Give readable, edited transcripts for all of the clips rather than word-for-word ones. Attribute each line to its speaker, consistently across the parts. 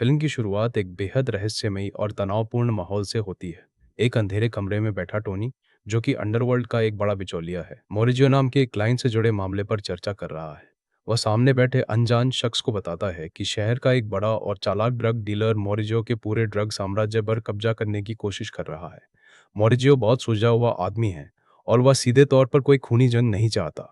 Speaker 1: Film की शुरुआत एक बेहद रहस्यमयी और तनावपूर्ण माहौल से होती है। एक अंधेरे कमरे में बैठा टोनी, जो कि अंडरवर्ल्ड का एक बड़ा बिचौलिया है, मोरिजियो नाम के एक क्लाइंट से जुड़े मामले पर चर्चा कर रहा है। वह सामने बैठे अनजान शख्स को बताता है कि शहर का एक बड़ा और चालाक ड्रग डीलर मोरिजियो के पूरे ड्रग साम्राज्य पर कब्जा करने की कोशिश कर रहा है। मोरिजियो बहुत सुलझा हुआ आदमी है और वह सीधे तौर पर कोई खूनी जंग नहीं चाहता,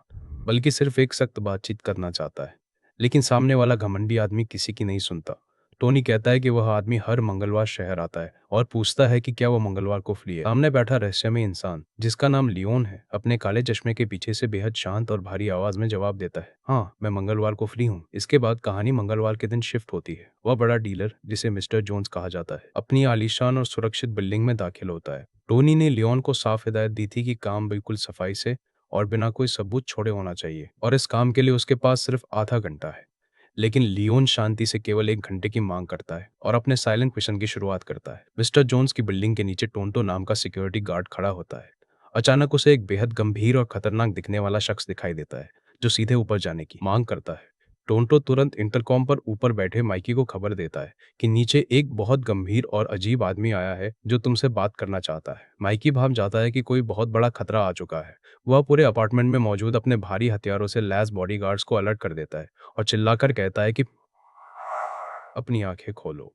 Speaker 1: बल्कि सिर्फ एक सख्त बातचीत करना चाहता है। लेकिन सामने वाला घमंडी आदमी किसी की नहीं सुनता। टोनी कहता है कि वह आदमी हर मंगलवार शहर आता है और पूछता है कि क्या वह मंगलवार को फ्री है। सामने बैठा रहस्यमय इंसान, जिसका नाम लियोन है, अपने काले चश्मे के पीछे से बेहद शांत और भारी आवाज में जवाब देता है, हाँ, मैं मंगलवार को फ्री हूँ। इसके बाद कहानी मंगलवार के दिन शिफ्ट होती है। वह बड़ा डीलर, जिसे मिस्टर जोन्स कहा जाता है, अपनी आलीशान और सुरक्षित बिल्डिंग में दाखिल होता है। टोनी ने लियोन को साफ हिदायत दी थी कि काम बिल्कुल सफाई से और बिना कोई सबूत छोड़े होना चाहिए, और इस काम के लिए उसके पास सिर्फ आधा घंटा है। लेकिन लियोन शांति से केवल 1 घंटे की मांग करता है और अपने साइलेंट मिशन की शुरुआत करता है। मिस्टर जोन्स की बिल्डिंग के नीचे टोंटो नाम का सिक्योरिटी गार्ड खड़ा होता है। अचानक उसे एक बेहद गंभीर और खतरनाक दिखने वाला शख्स दिखाई देता है, जो सीधे ऊपर जाने की मांग करता है। टोंटो तुरंत इंटरकॉम पर ऊपर बैठे माइकी को खबर देता है कि नीचे एक बहुत गंभीर और अजीब आदमी आया है जो तुमसे बात करना चाहता है। माइकी भाप जाता है कि कोई बहुत बड़ा खतरा आ चुका है। वह पूरे अपार्टमेंट में मौजूद अपने भारी हथियारों से लैस बॉडीगार्ड्स को अलर्ट कर देता है और चिल्लाकर कहता है कि अपनी आंखें खोलो,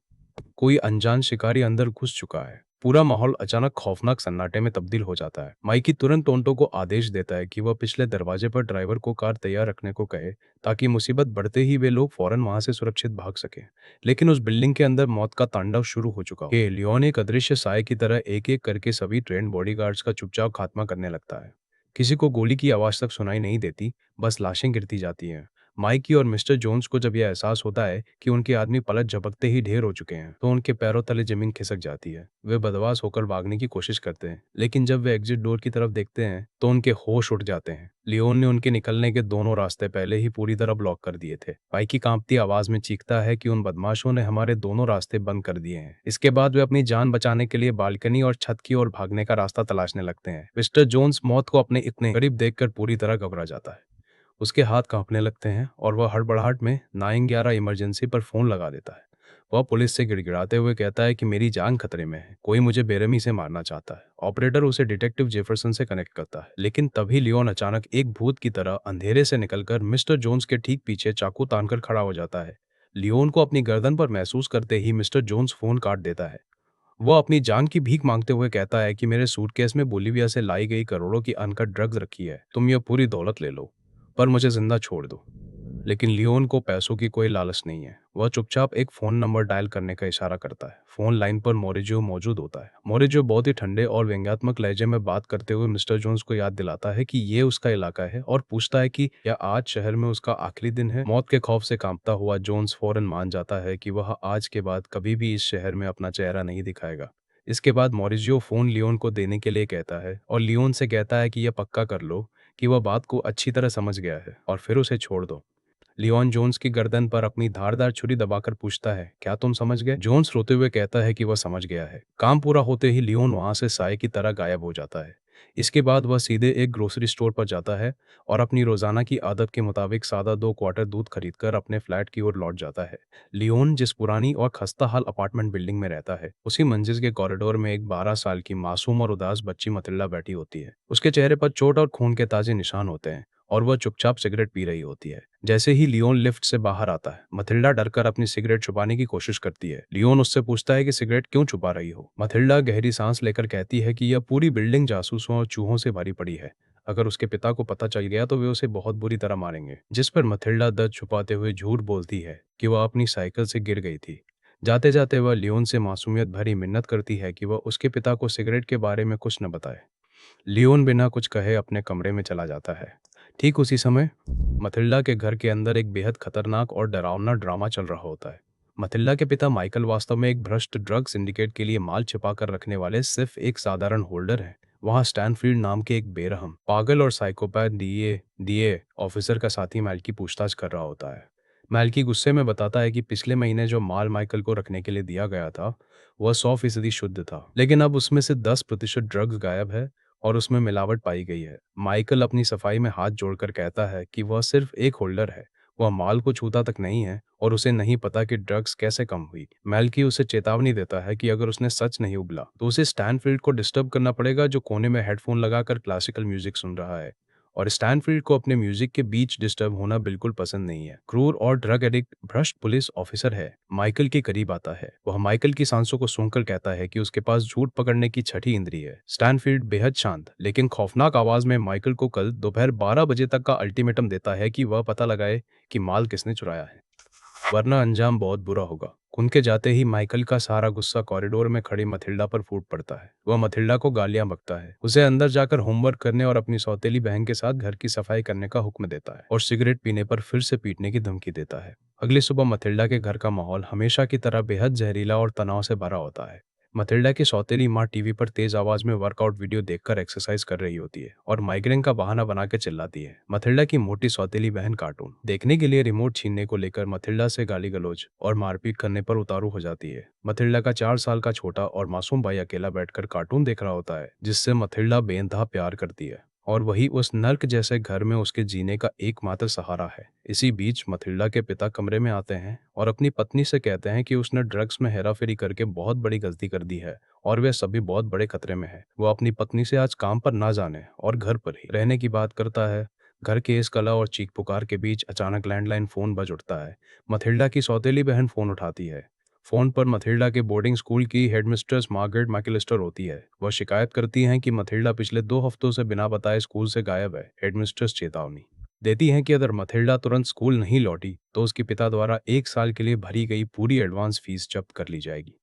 Speaker 1: कोई अनजान शिकारी अंदर घुस चुका है। पूरा माहौल अचानक खौफनाक सन्नाटे में तब्दील हो जाता है। माइकी तुरंत टोंटो को आदेश देता है कि वह पिछले दरवाजे पर ड्राइवर को कार तैयार रखने को कहे, ताकि मुसीबत बढ़ते ही वे लोग फौरन वहां से सुरक्षित भाग सकें। लेकिन उस बिल्डिंग के अंदर मौत का तांडव शुरू हो चुका है। लियोन एक अदृश्य साए की तरह एक एक करके सभी ट्रेंड बॉडीगार्ड्स का चुपचाप खात्मा करने लगता है। किसी को गोली की आवाज तक सुनाई नहीं देती, बस लाशें गिरती जाती हैं। माइकी और मिस्टर जोन्स को जब यह एहसास होता है कि उनके आदमी पलट झपकते ही ढेर हो चुके हैं, तो उनके पैरों तले जमीन खिसक जाती है। वे बदमाश होकर भागने की कोशिश करते हैं, लेकिन जब वे एग्जिट डोर की तरफ देखते हैं तो उनके होश उड़ जाते हैं। लियोन ने उनके निकलने के दोनों रास्ते पहले ही पूरी तरह ब्लॉक कर दिए थे। माइकी कांपती आवाज में चीखता है कि उन बदमाशों ने हमारे दोनों रास्ते बंद कर दिए हैं। इसके बाद वे अपनी जान बचाने के लिए बालकनी और छत की ओर भागने का रास्ता तलाशने लगते हैं। मिस्टर जोन्स मौत को अपने इतने करीब देखकर पूरी तरह घबरा जाता है। उसके हाथ कांपने लगते हैं और वह हड़बड़ाहट में 911 इमरजेंसी पर फोन लगा देता है। वह पुलिस से गिड़गिड़ाते हुए कहता है कि मेरी जान खतरे में है, कोई मुझे बेरहमी से मारना चाहता है। ऑपरेटर उसे डिटेक्टिव जेफरसन से कनेक्ट करता है, लेकिन तभी लियोन अचानक एक भूत की तरह अंधेरे से निकलकर मिस्टर जोन्स के ठीक पीछे चाकू तानकर खड़ा हो जाता है। लियोन को अपनी गर्दन पर महसूस करते ही मिस्टर जोन्स फोन काट देता है। वह अपनी जान की भीख मांगते हुए कहता है कि मेरे सूटकेस में बोलिविया से लाई गई करोड़ों की अनकट ड्रग्स रखी है, तुम यह पूरी दौलत ले लो, पर मुझे जिंदा छोड़ दो। लेकिन लियोन को पैसों की कोई लालच नहीं है। वह चुपचाप एक फोन नंबर डायल करने का इशारा करता है। फोन लाइन पर मोरिजियो मौजूद होता है। मोरिजियो बहुत ही ठंडे और व्यंग्यात्मक लहजे में बात करते हुए मिस्टर जोन्स को याद दिलाता है कि ये उसका इलाका है और पूछता है कि क्या आज शहर में उसका आखिरी दिन है। मौत के खौफ से कांपता हुआ जोन्स फौरन मान जाता है कि वह आज के बाद कभी भी इस शहर में अपना चेहरा नहीं दिखाएगा। इसके बाद मोरिजियो फोन लियोन को देने के लिए कहता है और लियोन से कहता है कि यह पक्का कर लो कि वह बात को अच्छी तरह समझ गया है और फिर उसे छोड़ दो। लियोन जोन्स की गर्दन पर अपनी धारदार छुरी दबाकर पूछता है, क्या तुम समझ गए? जोन्स रोते हुए कहता है कि वह समझ गया है। काम पूरा होते ही लियोन वहां से साए की तरह गायब हो जाता है। इसके बाद वह सीधे एक ग्रोसरी स्टोर पर जाता है और अपनी रोजाना की आदत के मुताबिक सादा 2 क्वार्टर दूध खरीदकर अपने फ्लैट की ओर लौट जाता है। लियोन जिस पुरानी और खस्ता हाल अपार्टमेंट बिल्डिंग में रहता है, उसी मंजिल के कॉरिडोर में एक 12 साल की मासूम और उदास बच्ची मथिल्डा बैठी होती है। उसके चेहरे पर चोट और खून के ताजे निशान होते हैं और वह चुपचाप सिगरेट पी रही होती है। जैसे ही लियोन लिफ्ट से बाहर आता है, मथिल्डा डरकर अपनी सिगरेट छुपाने की कोशिश करती है। लियोन उससे पूछता है कि सिगरेट क्यों छुपा रही हो। मथिल्डा गहरी सांस लेकर कहती है कि यह पूरी बिल्डिंग जासूसों और चूहों से भरी पड़ी है। अगर उसके पिता को पता चल गया तो वे उसे बहुत बुरी तरह मारेंगे। जिस पर मथिल्डा दर्द छुपाते हुए झूठ बोलती है कि वह अपनी साइकिल से गिर गई थी। जाते जाते वह लियोन से मासूमियत भरी मिन्नत करती है कि वह उसके पिता को सिगरेट के बारे में कुछ न बताए। लियोन बिना कुछ कहे अपने कमरे में चला जाता है। ठीक उसी समय मथिल्डा के घर के अंदर एक बेहद खतरनाक और डरावना ड्रामा चल रहा होता है। मथिल्डा के पिता माइकल वास्तव में एक भ्रष्ट ड्रग सिंडिकेट के लिए माल छिपा कर रखने वाले सिर्फ एक साधारण होल्डर हैं। वहाँ स्टैनफील्ड नाम के एक बेरहम, पागल और साइकोपैथ डीए ऑफिसर का साथी मैल्की पूछताछ कर रहा होता है। मैल्की गुस्से में बताता है कि पिछले महीने जो माल माइकल को रखने के लिए दिया गया था, वह 100% शुद्ध था, लेकिन अब उसमें से 10% ड्रग्स गायब है और उसमें मिलावट पाई गई है। माइकल अपनी सफाई में हाथ जोड़कर कहता है कि वह सिर्फ एक होल्डर है, वह माल को छूता तक नहीं है और उसे नहीं पता कि ड्रग्स कैसे कम हुई। मैल्की उसे चेतावनी देता है कि अगर उसने सच नहीं उगला तो उसे स्टैनफील्ड को डिस्टर्ब करना पड़ेगा, जो कोने में हेडफोन लगाकर क्लासिकल म्यूजिक सुन रहा है। और स्टैनफील्ड को अपने म्यूजिक के बीच डिस्टर्ब होना बिल्कुल पसंद नहीं है। क्रूर और ड्रग एडिक्ट भ्रष्ट पुलिस ऑफिसर है, माइकल के करीब आता है। वह माइकल की सांसों को सूंघकर कहता है कि उसके पास झूठ पकड़ने की छठी इंद्री है। स्टैनफील्ड बेहद शांत लेकिन खौफनाक आवाज में माइकल को कल दोपहर 12 बजे तक का अल्टीमेटम देता है कि वह पता लगाए कि माल किसने चुराया है, वरना अंजाम बहुत बुरा होगा। उनके जाते ही माइकल का सारा गुस्सा कॉरिडोर में खड़ी मथिल्डा पर फूट पड़ता है। वह मथिल्डा को गालियां बकता है, उसे अंदर जाकर होमवर्क करने और अपनी सौतेली बहन के साथ घर की सफाई करने का हुक्म देता है और सिगरेट पीने पर फिर से पीटने की धमकी देता है। अगली सुबह मथिल्डा के घर का माहौल हमेशा की तरह बेहद जहरीला और तनाव से भरा होता है। मथिल्डा की सौतेली माँ टीवी पर तेज आवाज में वर्कआउट वीडियो देखकर एक्सरसाइज कर रही होती है और माइग्रेन का बहाना बना के चिल्लाती है। मथिल्डा की मोटी सौतेली बहन कार्टून देखने के लिए रिमोट छीनने को लेकर मथिल्डा से गाली गलौज और मारपीट करने पर उतारू हो जाती है। मथिल्डा का 4 साल का छोटा और मासूम भाई अकेला बैठकर कार्टून देख रहा होता है, जिससे मथिल्डा बेइंतहा प्यार करती है और वही उस नर्क जैसे घर में उसके जीने का एकमात्र सहारा है। इसी बीच मथिल्डा के पिता कमरे में आते हैं और अपनी पत्नी से कहते हैं कि उसने ड्रग्स में हेराफेरी करके बहुत बड़ी गलती कर दी है और वे सभी बहुत बड़े खतरे में है। वो अपनी पत्नी से आज काम पर ना जाने और घर पर ही रहने की बात करता है। घर के इस कला और चीख पुकार के बीच अचानक लैंडलाइन फोन बज उठता है। मथिल्डा की सौतेली बहन फोन उठाती है। फोन पर मथिल्डा के बोर्डिंग स्कूल की हेडमिस्ट्रेस मार्गरेट मैकिलिस्टर होती है। वह शिकायत करती हैं कि मथिल्डा पिछले 2 हफ्तों से बिना बताए स्कूल से गायब है। हेडमिस्ट्रेस चेतावनी देती हैं कि अगर मथिल्डा तुरंत स्कूल नहीं लौटी तो उसके पिता द्वारा 1 साल के लिए भरी गई पूरी एडवांस फीस जब्त कर ली जाएगी।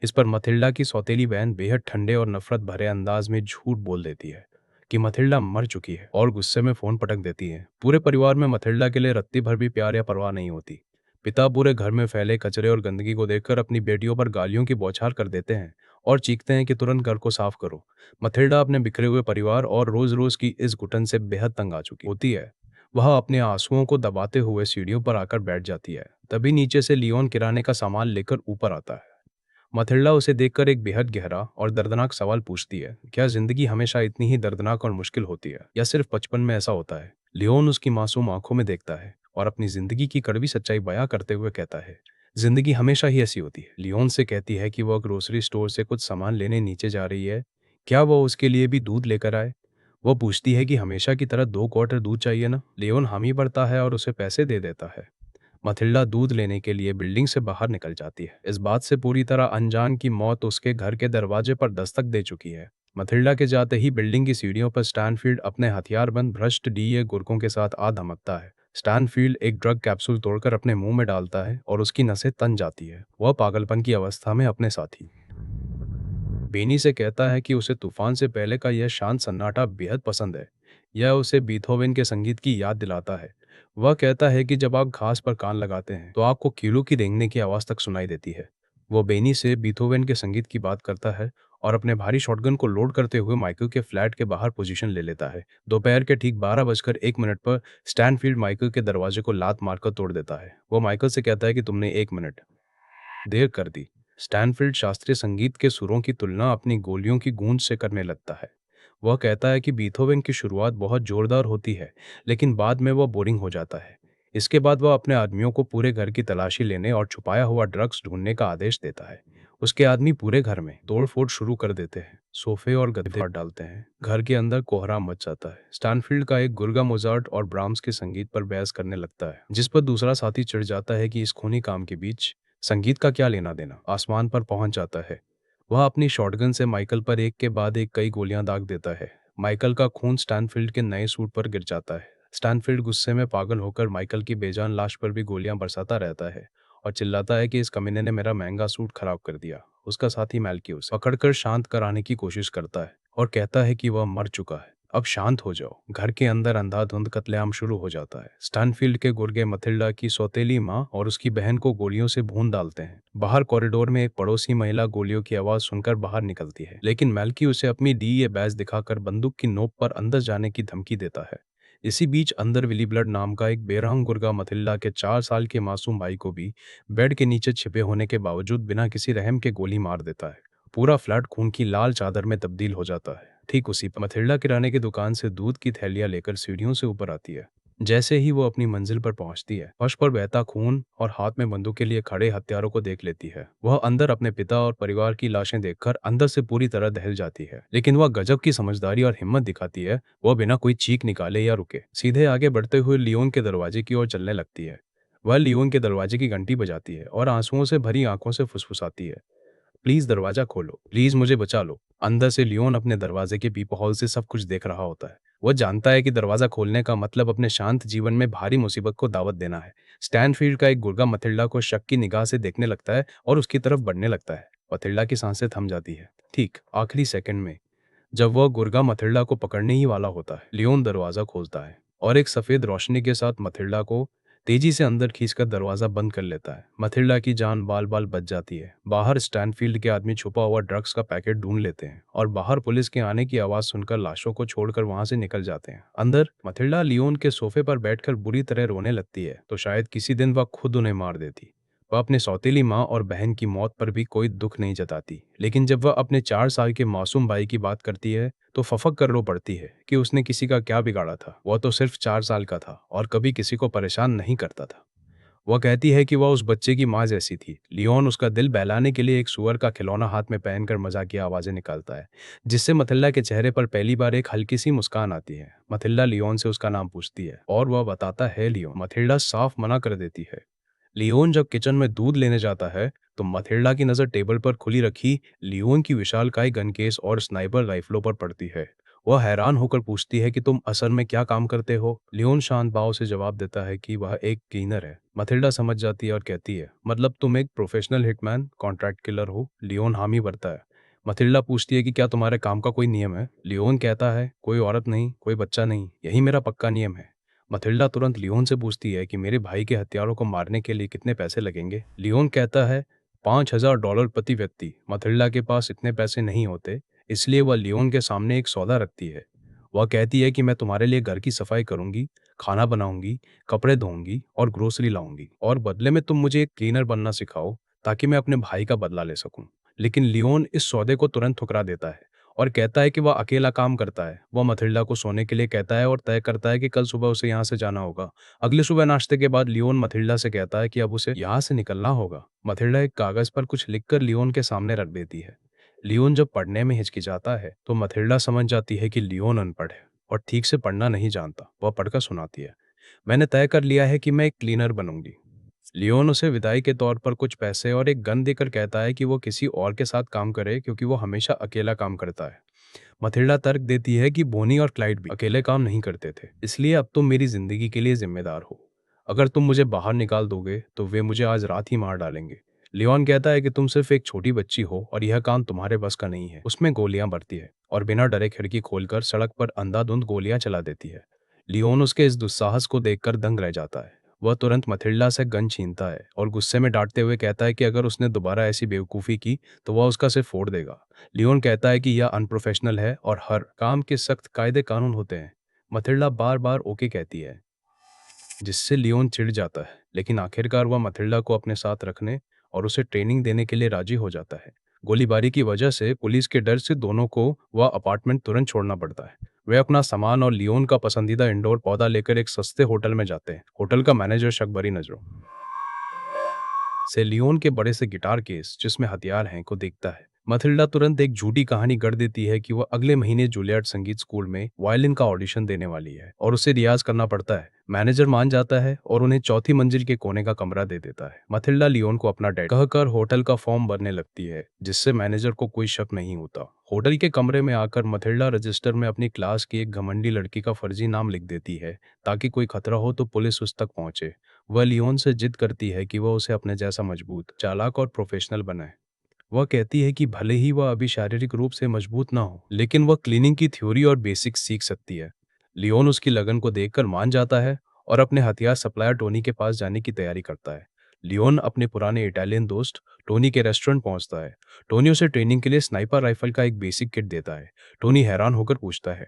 Speaker 1: इस पर मथिल्डा की सौतेली बहन बेहद ठंडे और नफरत भरे अंदाज में झूठ बोल देती है कि मथिल्डा मर चुकी है और गुस्से में फोन पटक देती है। पूरे परिवार में मथिल्डा के लिए रत्ती भर भी प्यार या परवाह नहीं होती। पिता पूरे घर में फैले कचरे और गंदगी को देखकर अपनी बेटियों पर गालियों की बौछार कर देते हैं और चीखते हैं कि तुरंत घर को साफ करो। मथिल्डा अपने बिखरे हुए परिवार और रोज रोज की इस घुटन से बेहद तंग आ चुकी होती है। वह अपने आंसुओं को दबाते हुए सीढ़ियों पर आकर बैठ जाती है। तभी नीचे से लियोन किराने का सामान लेकर ऊपर आता है। मथिल्डा उसे देखकर एक बेहद गहरा और दर्दनाक सवाल पूछती है, क्या जिंदगी हमेशा इतनी ही दर्दनाक और मुश्किल होती है या सिर्फ बचपन में ऐसा होता है? लियोन उसकी मासूम आंखों में देखता है और अपनी जिंदगी की कड़वी सच्चाई बयां करते हुए कहता है, जिंदगी हमेशा ही ऐसी होती है। लियोन से कहती है कि वह ग्रोसरी स्टोर से कुछ सामान लेने नीचे जा रही है, क्या वह उसके लिए भी दूध लेकर आए? वो पूछती है कि हमेशा की तरह 2 क्वार्टर दूध चाहिए ना? लियोन हामी भरता है और उसे पैसे दे देता है। मथिल्डा दूध लेने के लिए बिल्डिंग से बाहर निकल जाती है, इस बात से पूरी तरह अनजान की मौत उसके घर के दरवाजे पर दस्तक दे चुकी है। मथिल्डा के जाते ही बिल्डिंग की सीढ़ियों पर स्टैनफील्ड अपने हथियारबंद भ्रष्ट डीए गुर्गों के साथ आ धमकता है। स्टैनफील्ड एक ड्रग कैप्सूल तोड़कर अपने मुंह में डालता है और उसकी नसें तन जाती है। वह पागलपन की अवस्था में अपने साथी बेनी से कहता है कि उसे तूफान से पहले का यह शांत सन्नाटा बेहद पसंद है। यह उसे बीथोवेन के संगीत की याद दिलाता है। वह कहता है कि जब आप घास पर कान लगाते हैं तो आपको कीड़ों की रेंगने की आवाज तक सुनाई देती है। वो बेनी से बीथोवेन के संगीत की बात करता है और अपने भारी शॉटगन को लोड करते हुए माइकल के फ्लैट के बाहर पोजीशन ले लेता है। दोपहर के ठीक 12:01 पर स्टैनफील्ड माइकल के दरवाजे को लात मारकर तोड़ देता है। वो माइकल से कहता है कि तुमने 1 मिनट देर कर दी। स्टैनफील्ड शास्त्रीय संगीत के सुरों की तुलना अपनी गोलियों की गूंज से करने लगता है। वह कहता है कि बीथोवेन की शुरुआत बहुत जोरदार होती है, लेकिन बाद में वह बोरिंग हो जाता है। इसके बाद वह अपने आदमियों को पूरे घर की तलाशी लेने और छुपाया हुआ ड्रग्स ढूंढने का आदेश देता है। उसके आदमी पूरे घर में तोड़फोड़ शुरू कर देते हैं, सोफे और गद्दे फाड़ डालते हैं। घर के अंदर कोहराम मच जाता है। स्टैनफील्ड का एक गुर्गा मोजार्ट और ब्राह्म्स के संगीत पर बहस करने लगता है, जिस पर दूसरा साथी चिढ़ जाता है कि इस खूनी काम के बीच संगीत का क्या लेना देना। आसमान पर पहुंच जाता है। वह अपनी शॉटगन से माइकल पर एक के बाद एक कई गोलियां दाग देता है। माइकल का खून स्टैनफील्ड के नए सूट पर गिर जाता है। स्टैनफील्ड गुस्से में पागल होकर माइकल की बेजान लाश पर भी गोलियां बरसाता रहता है और चिल्लाता है कि इस कमीने ने मेरा महंगा सूट खराब कर दिया। उसका साथी मैल्की उसे पकड़कर शांत कराने की कोशिश करता है और कहता है कि वह मर चुका है, अब शांत हो जाओ। घर के अंदर अंधाधुंध कत्लेआम शुरू हो जाता है। स्टैनफील्ड के गुर्गे मथिल्डा की सौतेली माँ और उसकी बहन को गोलियों से भून डालते हैं। बाहर कॉरिडोर में एक पड़ोसी महिला गोलियों की आवाज सुनकर बाहर निकलती है, लेकिन मैल्की उसे अपनी डीए बैज दिखाकर बंदूक की नोक पर अंदर जाने की धमकी देता है। इसी बीच अंदर विली ब्लड नाम का एक बेरहम गुर्गा मथिल्डा के 4 साल के मासूम भाई को भी बेड के नीचे छिपे होने के बावजूद बिना किसी रहम के गोली मार देता है। पूरा फ्लैट खून की लाल चादर में तब्दील हो जाता है। ठीक उसी पर मथिल्डा किराने की दुकान से दूध की थैलियां लेकर सीढ़ियों से ऊपर आती है। जैसे ही वो अपनी मंजिल पर पहुंचती है, फर्श पर बहता खून और हाथ में बंदूक के लिए खड़े हत्यारों को देख लेती है। वह अंदर अपने पिता और परिवार की लाशें देखकर अंदर से पूरी तरह दहल जाती है, लेकिन वह गजब की समझदारी और हिम्मत दिखाती है। वह बिना कोई चीख निकाले या रुके सीधे आगे बढ़ते हुए लियोन के दरवाजे की ओर चलने लगती है। वह लियोन के दरवाजे की घंटी बजाती है और आंसुओं से भरी आंखों से फुसफुसाती है, प्लीज दरवाजा खोलो, प्लीज मुझे बचा लो। अंदर से लियोन अपने दरवाजे के पीप हॉल से सब कुछ देख रहा होता है। वह जानता है कि दरवाजा खोलने का मतलब अपने शांत जीवन में भारी मुसीबत को दावत देना है। स्टैनफील्ड का एक गुर्गा मथिल्डा को शक की निगाह से देखने लगता है और उसकी तरफ बढ़ने लगता है। मथिल्डा की सांसें थम जाती है। ठीक आखिरी सेकंड में जब वह गुर्गा मथिल्डा को पकड़ने ही वाला होता है, लियोन दरवाजा खोलता है और एक सफेद रोशनी के साथ मथिल्डा को तेजी से अंदर खींचकर दरवाजा बंद कर लेता है। मथिल्डा की जान बाल बाल बच जाती है। बाहर स्टैनफील्ड के आदमी छुपा हुआ ड्रग्स का पैकेट ढूंढ लेते हैं और बाहर पुलिस के आने की आवाज सुनकर लाशों को छोड़कर वहां से निकल जाते हैं। अंदर मथिल्डा लियोन के सोफे पर बैठकर बुरी तरह रोने लगती है, तो शायद किसी दिन वह खुद उन्हें मार देती। वह अपनी सौतेली माँ और बहन की मौत पर भी कोई दुख नहीं जताती, लेकिन जब वह अपने 4 साल के मासूम भाई की बात करती है तो फफक कर रो पड़ती है कि उसने किसी का क्या बिगाड़ा था। वह तो सिर्फ 4 साल का था और कभी किसी को परेशान नहीं करता था। वह कहती है कि वह उस बच्चे की माँ जैसी थी। लियोन उसका दिल बहलाने के लिए एक सुअर का खिलौना हाथ में पहनकर मजाकिया आवाजें निकालता है, जिससे मथिल्डा के चेहरे पर पहली बार एक हल्की सी मुस्कान आती है। मथिल्डा लियोन से उसका नाम पूछती है और वह बताता है लियोन। मथिल्डा साफ मना कर देती है। लियोन जब किचन में दूध लेने जाता है तो मथिल्डा की नजर टेबल पर खुली रखी लियोन की विशालकाय गन केस और स्नाइपर राइफलों पर पड़ती है। वह हैरान होकर पूछती है कि तुम असल में क्या काम करते हो। लियोन शांत भाव से जवाब देता है कि वह एक क्लीनर है। मथिल्डा समझ जाती है और कहती है, मतलब तुम एक प्रोफेशनल हिटमैन कॉन्ट्रैक्ट किलर हो। लियोन हामी भरता है। मथिल्डा पूछती है कि क्या तुम्हारे काम का कोई नियम है। लियोन कहता है, कोई औरत नहीं, कोई बच्चा नहीं, यही मेरा पक्का नियम है। मथिल्डा तुरंत लियोन से पूछती है कि मेरे भाई के हत्यारों को मारने के लिए कितने पैसे लगेंगे। लियोन कहता है, $5,000 प्रति व्यक्ति। मथिल्डा के पास इतने पैसे नहीं होते, इसलिए वह लियोन के सामने एक सौदा रखती है। वह कहती है कि मैं तुम्हारे लिए घर की सफाई करूंगी, खाना बनाऊंगी, कपड़े धोऊंगी और ग्रोसरी लाऊंगी, और बदले में तुम मुझे एक क्लीनर बनना सिखाओ ताकि मैं अपने भाई का बदला ले सकूं। लेकिन लियोन इस सौदे को तुरंत ठुकरा देता है और कहता है कि वह अकेला काम करता है। वह मथिल्डा को सोने के लिए कहता है और तय करता है कि कल सुबह उसे यहाँ से जाना होगा। अगले सुबह नाश्ते के बाद लियोन मथिल्डा से कहता है कि अब उसे यहाँ से निकलना होगा। मथिल्डा एक कागज पर कुछ लिखकर लियोन के सामने रख देती है। लियोन जब पढ़ने में हिचकिचाता है तो मथिल्डा समझ जाती है कि लियोन अनपढ़ है और ठीक से पढ़ना नहीं जानता। वह पढ़कर सुनाती है, मैंने तय कर लिया है कि मैं एक क्लीनर बनूंगी। लियोन उसे विदाई के तौर पर कुछ पैसे और एक गन देकर कहता है कि वो किसी और के साथ काम करे क्योंकि वो हमेशा अकेला काम करता है। मथिल्डा तर्क देती है कि बोनी और क्लाइड भी अकेले काम नहीं करते थे, इसलिए अब तुम मेरी जिंदगी के लिए जिम्मेदार हो। अगर तुम मुझे बाहर निकाल दोगे तो वे मुझे आज रात ही मार डालेंगे। लियोन कहता है कि तुम सिर्फ एक छोटी बच्ची हो और यह काम तुम्हारे बस का नहीं है। उसमें गोलियां भरती है और बिना डरे खिड़की खोलकर सड़क पर अंधाधुंध गोलियां चला देती है। लियोन उसके इस दुस्साहस को देखकर दंग रह जाता है। वह तुरंत मथिल्डा से गन छीनता है और गुस्से में डांटते हुए कहता है कि अगर उसने दोबारा ऐसी बेवकूफ़ी की तो वह उसका सिर फोड़ देगा। लियोन कहता है कि यह अनप्रोफेशनल है और हर काम के सख्त कायदे कानून होते हैं। मथिल्डा बार बार ओके कहती है, जिससे लियोन चिढ़ जाता है, लेकिन आखिरकार वह मथिल्डा को अपने साथ रखने और उसे ट्रेनिंग देने के लिए राजी हो जाता है। गोलीबारी की वजह से पुलिस के डर से दोनों को वह अपार्टमेंट तुरंत छोड़ना पड़ता है। वे अपना सामान और लियोन का पसंदीदा इंडोर पौधा लेकर एक सस्ते होटल में जाते हैं। होटल का मैनेजर शक भरी नजरों से लियोन के बड़े से गिटार केस जिसमें हथियार हैं को देखता है। मथिल्डा तुरंत एक झूठी कहानी गढ़ देती है कि वह अगले महीने जूलियट संगीत स्कूल में वायलिन का ऑडिशन देने वाली है और उसे रियाज करना पड़ता है। मैनेजर मान जाता है और उन्हें चौथी मंजिल के कोने का कमरा दे देता है। मथिल्डा लियोन को अपना डैड कहकर होटल का फॉर्म भरने लगती है, जिससे मैनेजर को कोई शक नहीं होता। होटल के कमरे में आकर मथिल्डा रजिस्टर में अपनी क्लास की एक घमंडी लड़की का फर्जी नाम लिख देती है ताकि कोई खतरा हो तो पुलिस उस तक पहुंचे। वह लियोन से जिद करती है कि वह उसे अपने जैसा मजबूत, चालाक और प्रोफेशनल बनाए। वह कहती है कि भले ही वह अभी शारीरिक रूप से मजबूत ना हो, लेकिन वह क्लीनिंग की थ्योरी और बेसिक्स सीख सकती है। लियोन उसकी लगन को देखकर मान जाता है और अपने हथियार सप्लायर टोनी के पास जाने की तैयारी करता है। लियोन अपने पुराने इटालियन दोस्त टोनी के रेस्टोरेंट पहुंचता है। टोनी उसे ट्रेनिंग के लिए स्नाइपर राइफल का एक बेसिक किट देता है। टोनी हैरान होकर पूछता है,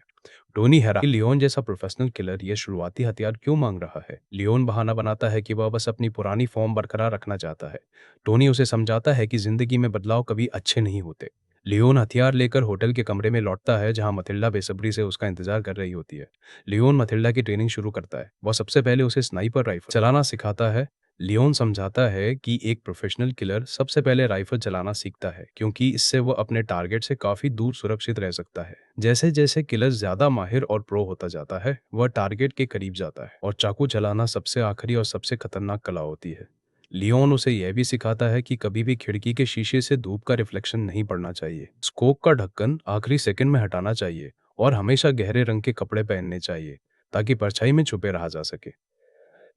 Speaker 1: कि लियोन जैसा प्रोफेशनल किलर ये शुरुआती हथियार क्यों मांग रहा है। लियोन बहाना बनाता है कि वह बस अपनी पुरानी फॉर्म बरकरार रखना चाहता है। टोनी उसे समझाता है कि जिंदगी में बदलाव कभी अच्छे नहीं होते, लियोन हथियार लेकर होटल के कमरे में लौटता है जहां मथिल्डा बेसब्री से उसका इंतजार कर रही होती है। लियोन मथिल्डा की ट्रेनिंग शुरू करता है। वह सबसे पहले उसे स्नाइपर राइफल चलाना सिखाता है। लियोन समझाता है कि एक प्रोफेशनल किलर सबसे पहले राइफल चलाना सीखता है क्योंकि इससे वह अपने टारगेट से काफी दूर सुरक्षित रह सकता है। जैसे जैसे किलर ज्यादा माहिर और प्रो होता जाता है वह टारगेट के करीब जाता है और चाकू चलाना सबसे आखिरी और सबसे खतरनाक कला होती है। लियोन उसे यह भी सिखाता है कि कभी भी खिड़की के शीशे से धूप का रिफ्लेक्शन नहीं पड़ना चाहिए, स्कोप का ढक्कन आखिरी सेकंड में हटाना चाहिए और हमेशा गहरे रंग के कपड़े पहनने चाहिए ताकि परछाई में छुपे रहा जा सके।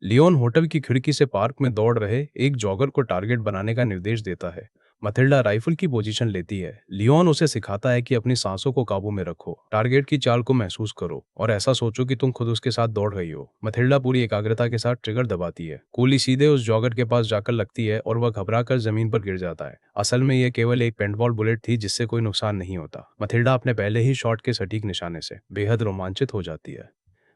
Speaker 1: लियोन होटल की खिड़की से पार्क में दौड़ रहे एक जॉगर को टारगेट बनाने का निर्देश देता है। मथिल्डा राइफल की पोजीशन लेती है। लियोन उसे सिखाता है कि अपनी सांसों को काबू में रखो, टारगेट की चाल को महसूस करो और ऐसा सोचो कि तुम खुद उसके साथ दौड़ रही हो। मथिल्डा पूरी एकाग्रता के साथ ट्रिगर दबाती है। गोली सीधे उस जॉगर के पास जाकर लगती है और वह घबराकर जमीन पर गिर जाता है। असल में यह केवल एक पेंटबॉल बुलेट थी जिससे कोई नुकसान नहीं होता। मथिल्डा अपने पहले ही शॉट के सटीक निशाने से बेहद रोमांचित हो जाती है।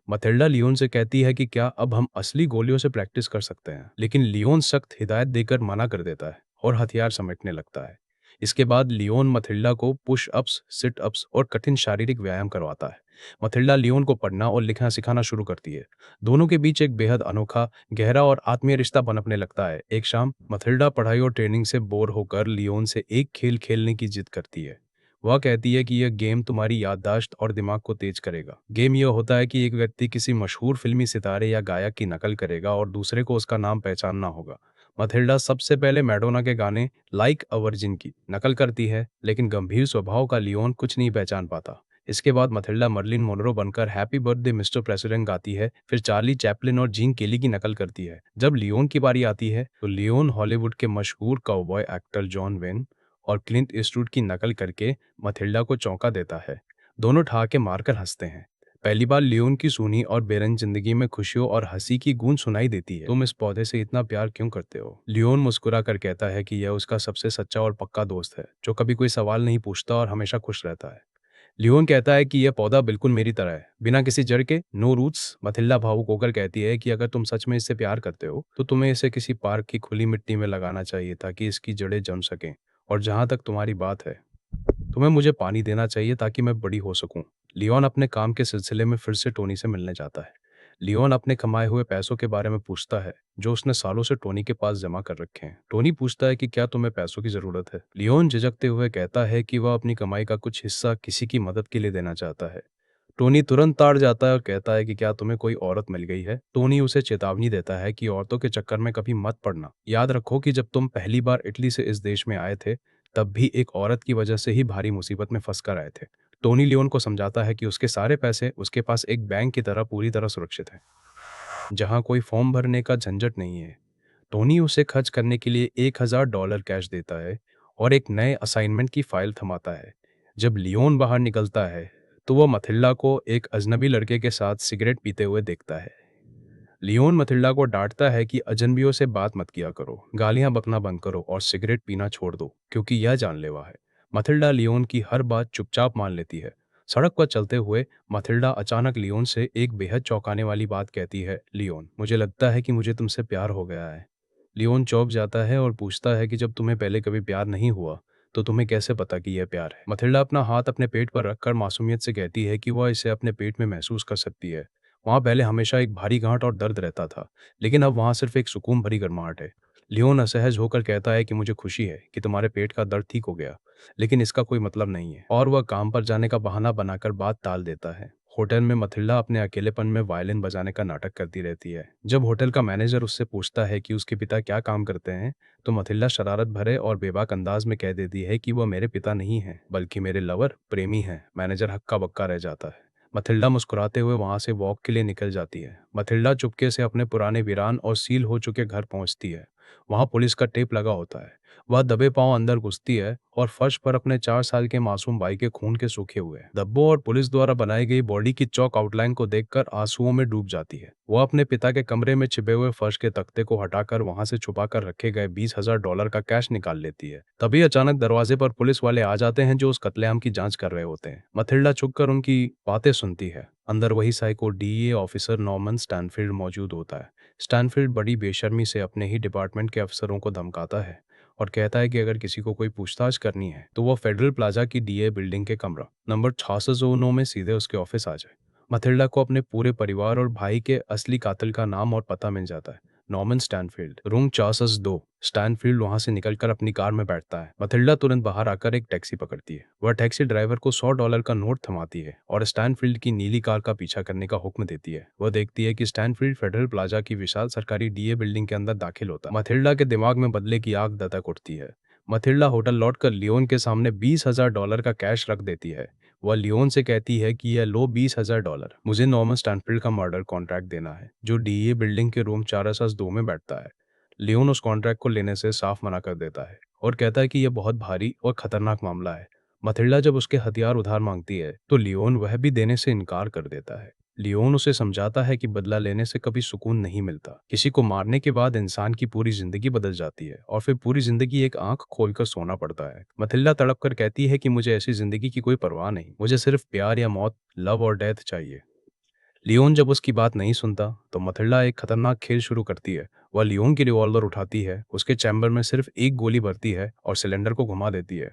Speaker 1: मथिल्डा लियोन से कहती है कि क्या अब हम असली गोलियों से प्रैक्टिस कर सकते हैं, लेकिन लियोन सख्त हिदायत देकर मना कर देता है और हथियार समेटने लगता है। इसके बाद लियोन मथिल्डा को पुश अप्स, सिट अप्स और कठिन शारीरिक व्यायाम करवाता है। मथिल्डा लियोन को पढ़ना और लिखना सिखाना शुरू करती है। दोनों के बीच एक बेहद अनोखा, गहरा और आत्मीय रिश्ता पनपने लगता है। एक शाम मथिल्डा पढ़ाई और ट्रेनिंग से बोर होकर लियोन से एक खेल खेलने की जिद करती है। वह कहती है कि यह गेम तुम्हारी याददाश्त और दिमाग को तेज करेगा। गेम यह होता है कि एक व्यक्ति किसी मशहूर फिल्मी सितारे या गायक की नकल करेगा और दूसरे को उसका नाम पहचानना होगा। मथिल्डा सबसे पहले मैडोना के गाने लाइक अ वर्जिन की नकल करती है, लेकिन गंभीर स्वभाव का लियोन कुछ नहीं पहचान पाता। इसके बाद मथिल्डा मर्लिन मोनरो बनकर हैप्पी बर्थडे मिस्टर प्रेसिडेंट गाती है, फिर चार्ली चैपलिन और जीन केली की नकल करती है। जब लियोन की बारी आती है तो लियोन हॉलीवुड के मशहूर काउबॉय एक्टर जॉन वेन और क्लिंट ईस्टवुड की नकल करके मथिल्डा को चौंका देता है। दोनों ठहाके मारकर हंसते हैं। पहली बार लियोन की सूनी और बेरंग जिंदगी में खुशियों और हंसी की गूंज सुनाई देती है। तुम इस पौधे से इतना प्यार क्यों करते हो? लियोन मुस्कुरा कर कहता है कि यह उसका सबसे सच्चा और पक्का दोस्त है जो कभी कोई सवाल नहीं पूछता और हमेशा खुश रहता है। लियोन कहता है कि यह पौधा बिल्कुल मेरी तरह है, बिना किसी जड़ के, नो रूट्स। मथिल्डा भावुक होकर कहती है कि अगर तुम सच में इससे प्यार करते हो तो तुम्हें इसे किसी पार्क की खुली मिट्टी में लगाना चाहिए ताकि इसकी जड़ें जम सकें। और जहां तक तुम्हारी बात है, तुम्हें मुझे पानी देना चाहिए ताकि मैं बड़ी हो सकूं। लियोन अपने काम के सिलसिले में फिर से टोनी से मिलने जाता है। लियोन अपने कमाए हुए पैसों के बारे में पूछता है जो उसने सालों से टोनी के पास जमा कर रखे हैं। टोनी पूछता है कि क्या तुम्हें पैसों की जरूरत है। लियोन झिझकते हुए कहता है कि वह अपनी कमाई का कुछ हिस्सा किसी की मदद के लिए देना चाहता है। टोनी तुरंत ताड़ जाता है और कहता है कि क्या तुम्हें कोई औरत मिल गई है। टोनी उसे चेतावनी देता है कि औरतों के चक्कर में कभी मत पड़ना। याद रखो कि जब तुम पहली बार इटली से इस देश में आए थे तब भी एक औरत की वजह से ही भारी मुसीबत में फंस कर आए थे। टोनी लियोन को समझाता है कि उसके सारे पैसे उसके पास एक बैंक की तरह पूरी तरह सुरक्षित हैं, जहां कोई फॉर्म भरने का झंझट नहीं है। टोनी उसे खर्च करने के लिए $1000 कैश देता है और एक नए असाइनमेंट की फाइल थमाता है। जब लियोन बाहर निकलता है तो वह मथिल्डा को एक अजनबी लड़के के साथ सिगरेट पीते हुए देखता है। लियोन मथिल्डा को डांटता है कि अजनबियों से बात मत किया करो, गालियां बकना बंद करो और सिगरेट पीना छोड़ दो क्योंकि यह जानलेवा है। मथिल्डा लियोन की हर बात चुपचाप मान लेती है। सड़क पर चलते हुए मथिल्डा अचानक लियोन से एक बेहद चौंकाने वाली बात कहती है, लियोन, मुझे लगता है कि मुझे तुमसे प्यार हो गया है। लियोन चौंक जाता है और पूछता है कि जब तुम्हें पहले कभी प्यार नहीं हुआ तो तुम्हें कैसे पता कि यह प्यार है। मथिल्डा अपना हाथ अपने पेट पर रखकर मासूमियत से कहती है कि वह इसे अपने पेट में महसूस कर सकती है। वहाँ पहले हमेशा एक भारी गांठ और दर्द रहता था, लेकिन अब वहाँ सिर्फ एक सुकून भरी गर्माहट है। लियोन असहज होकर कहता है कि मुझे खुशी है कि तुम्हारे पेट का दर्द ठीक हो गया, लेकिन इसका कोई मतलब नहीं है, और वह काम पर जाने का बहाना बनाकर बात टाल देता है। होटल में मथिल्डा अपने अकेलेपन में वायलिन बजाने का नाटक करती रहती है। जब होटल का मैनेजर उससे पूछता है कि उसके पिता क्या काम करते हैं तो मथिल्डा शरारत भरे और बेबाक अंदाज में कह देती है कि वह मेरे पिता नहीं हैं बल्कि मेरे लवर, प्रेमी हैं। मैनेजर हक्का बक्का रह जाता है। मथिल्डा मुस्कुराते हुए वहां से वॉक के लिए निकल जाती है। मथिल्डा चुपके से अपने पुराने वीरान और सील हो चुके घर पहुंचती है। वहां पुलिस का टेप लगा होता है। वह दबे पांव अंदर घुसती है और फर्श पर अपने 4 साल के मासूम भाई के खून के सूखे हुए धब्बों और पुलिस द्वारा बनाई गई बॉडी की चौक आउटलाइन को देखकर आंसुओं में डूब जाती है। वह अपने पिता के कमरे में छिपे हुए फर्श के तख्ते को हटाकर वहां से छुपा कर रखे गए $20,000 का कैश निकाल लेती है। तभी अचानक दरवाजे पर पुलिस वाले आ जाते हैं जो उस कत्लेआम की जांच कर रहे होते हैं। मथिल्डा छुपकर उनकी बातें सुनती है। अंदर वही psycho DEA officer Norman Stanfield मौजूद होता है। स्टैनफील्ड बड़ी बेशर्मी से अपने ही डिपार्टमेंट के अफसरों को धमकाता है और कहता है कि अगर किसी को कोई पूछताछ करनी है तो वो फेडरल प्लाजा की डीए बिल्डिंग के कमरा नंबर 609 में सीधे उसके ऑफिस आ जाए। मथिल्डा को अपने पूरे परिवार और भाई के असली कातिल का नाम और पता मिल जाता है, नॉर्मन स्टैनफील्ड, रूम 402। स्टैनफील्ड वहां से निकलकर अपनी कार में बैठता है। मथिल्डा तुरंत बाहर आकर एक टैक्सी पकड़ती है। वह टैक्सी ड्राइवर को $100 का नोट थमाती है और स्टैनफील्ड की नीली कार का पीछा करने का हुक्म देती है। वह देखती है कि स्टैनफील्ड फेडरल प्लाजा की विशाल सरकारी डीए बिल्डिंग के अंदर दाखिल होता है। मथिल्डा के दिमाग में बदले की आग दतक उठती है। मथिल्डा होटल लौटकर लियोन के सामने $20,000 का कैश रख देती है। वह लियोन से कहती है कि यह लो $20,000, मुझे नॉर्मन स्टैनफील्ड का मर्डर कॉन्ट्रैक्ट देना है, जो डीए बिल्डिंग के रूम 402 में बैठता है। लियोन उस कॉन्ट्रैक्ट को लेने से साफ मना कर देता है और कहता है कि यह बहुत भारी और खतरनाक मामला है। मथिल्डा जब उसके हथियार उधार मांगती है तो लियोन वह भी देने से इनकार कर देता है। लियोन उसे समझाता है कि बदला लेने से कभी सुकून नहीं मिलता। किसी को मारने के बाद इंसान की पूरी जिंदगी बदल जाती है और फिर पूरी जिंदगी एक आंख खोलकर सोना पड़ता है। मथिल्डा तड़प कर कहती है कि मुझे ऐसी जिंदगी की कोई परवाह नहीं, मुझे सिर्फ प्यार या मौत, लव और डेथ चाहिए। लियोन जब उसकी बात नहीं सुनता तो मथिल्डा एक खतरनाक खेल शुरू करती है। वह लियोन की रिवॉल्वर उठाती है, उसके चैम्बर में सिर्फ एक गोली भरती है और सिलेंडर को घुमा देती है।